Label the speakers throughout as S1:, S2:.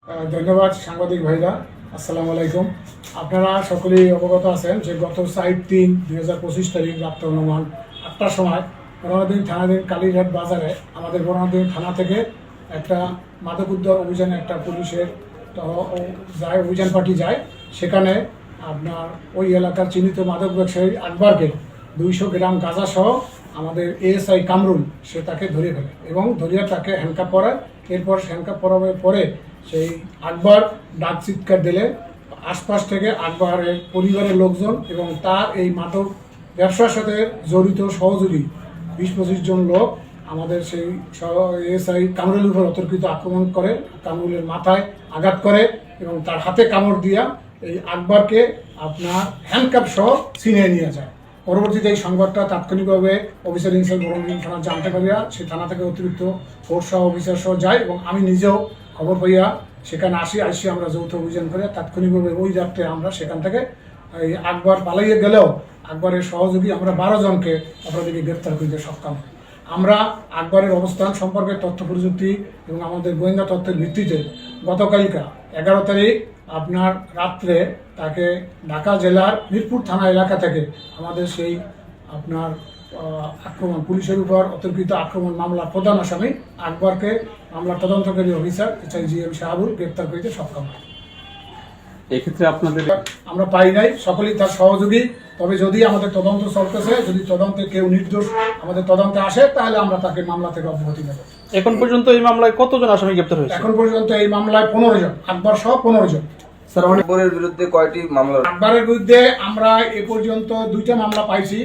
S1: ধন্যবাদ সাংবাদিক ভাইরা। আসসালামু আলাইকুম। আপনারা সকলেই অবগত আছেন যে গত 4/3/2025 তারিখ রাত্র অনুমান 8টার সময় বরণাধীন থানাধীন কালীঘাট বাজারে আমাদের বরণাধীন থানা থেকে একটা মাদক উদ্ধার অভিযানে একটা পুলিশের যায়, অভিযান পার্টি যায়। সেখানে আপনার ওই এলাকার চিহ্নিত মাদক ব্যবসায়ী আকবরকে 200 গ্রাম গাঁজা সহ আমাদের এএসআই কামরুল সে তাকে ধরে ফেলে এবং ধরিয়া তাকে হ্যান্ডকাপ পরায়। এরপর হ্যান্ডকাপ পরাবার পরে সেই আকবর ডাক চিৎকার দিলে আশপাশ থেকে আকবরের পরিবারের লোকজন এবং তার এই মাদক ব্যবসার সাথে জড়িত সহযোগী 20-25 জন লোক আমাদের সেই এএসআই কামরুলের উপর অতর্কিত আক্রমণ করে, কামরুলের মাথায় আঘাত করে এবং তার হাতে কামড় দিয়া এই আকবরকে আপনার হ্যান্ডকাপ সহ ছিনিয়ে নিয়ে যায়। পরবর্তীতে এই সংবাদটা তাৎক্ষণিকভাবে অফিসার ইনচার্জ বরণাধীন থানা জানতে পারিয়া সে থানা থেকে অতিরিক্ত ফোর্স সহ অফিসার সহ যায় এবং আমি নিজেও খবর পাইয়া সেখানে আসি আমরা যৌথ অভিযান করে তাৎক্ষণিকভাবে ওই রাত্রে আমরা সেখান থেকে এই আকবর পালাইয়ে গেলেও আকবরের সহযোগী আমরা 12 জনকে অপরাধীকে গ্রেপ্তার করতে সক্ষম হই। আমরা আকবরের অবস্থান সম্পর্কে তথ্য প্রযুক্তি এবং আমাদের গোয়েন্দা তথ্যের ভিত্তিতে গতকালকা 11 তারিখ আপনার রাত্রে তাকে ঢাকা জেলার মিরপুর থানা এলাকা থেকে আমাদের সেই আপনার আক্রমণ পুলিশের উপর অতর্কিত আক্রমণ মামলা প্রধান আসামি আকবরকে মামলার তদন্তকারী অফিসার SIGM শাহাবুল গ্রেপ্তার করতে সক্ষম হয়।
S2: এক্ষেত্রে আপনাদের
S1: আমরা পাই নাই, সকলেই তার সহযোগী। তবে যদি আমাদের তদন্ত চলতেছে, যদি তদন্তে কেউ নির্দোষ আমাদের তদন্তে আসে তাহলে আমরা তাকে মামলা থেকে অব্যাহতি দেব।
S3: এখন পর্যন্ত এই মামলায় কতজন আসামি গ্রেপ্তার হয়েছে?
S1: এখন পর্যন্ত এই মামলায় 15 জন, আকবর সহ 15 জন।
S4: আকবরের বিরুদ্ধে কয়টি মামলা?
S1: আকবরের বিরুদ্ধে আমরা এ পর্যন্ত 2টা মামলা পাইছি।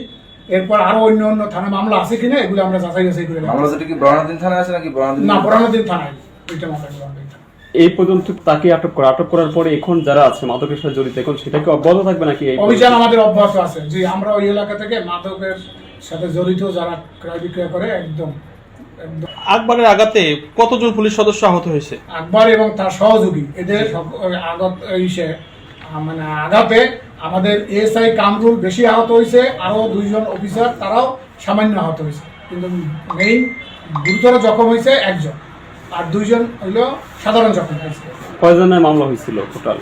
S1: এরপর আরো অন্য থানা মামলা আছে কিনা এগুলো আমরা যাচাই করে নেব।
S4: মামলা যেটা কি বরণাধীন থানায় আছে নাকি
S1: না, বরণাধীন থানায় 2টা মামলা বরণাধীন থানায়।
S2: এই পর্যন্ত তাকে আটক করার পরে এখন যারা আছে মাদকের সাথে জড়িত এখন সেটা কি অব্যাহত থাকবে নাকি?
S1: অভিযান আমাদের অব্যাহত আছে যে আমরা ওই এলাকা থেকে মাদকের সাথে জড়িত যারা ক্রয় বিক্রয় করে একদম
S3: আকবরের আঘাতে কতজন পুলিশ সদস্য আহত হয়েছে?
S1: আকবর এবং তার সহযোগী এদের মানে আঘাতে আমাদের এএসআই কামরুল বেশি আহত হয়েছে, আরো 2 জন অফিসার তারাও সামান্য আহত হয়েছে, কিন্তু মেইন গুরুতর জখম হয়েছে 1 জন আর 2 জন হইল সাধারণ জখম হয়েছে।
S2: কয়জনের মামলা হয়েছিল টোটাল?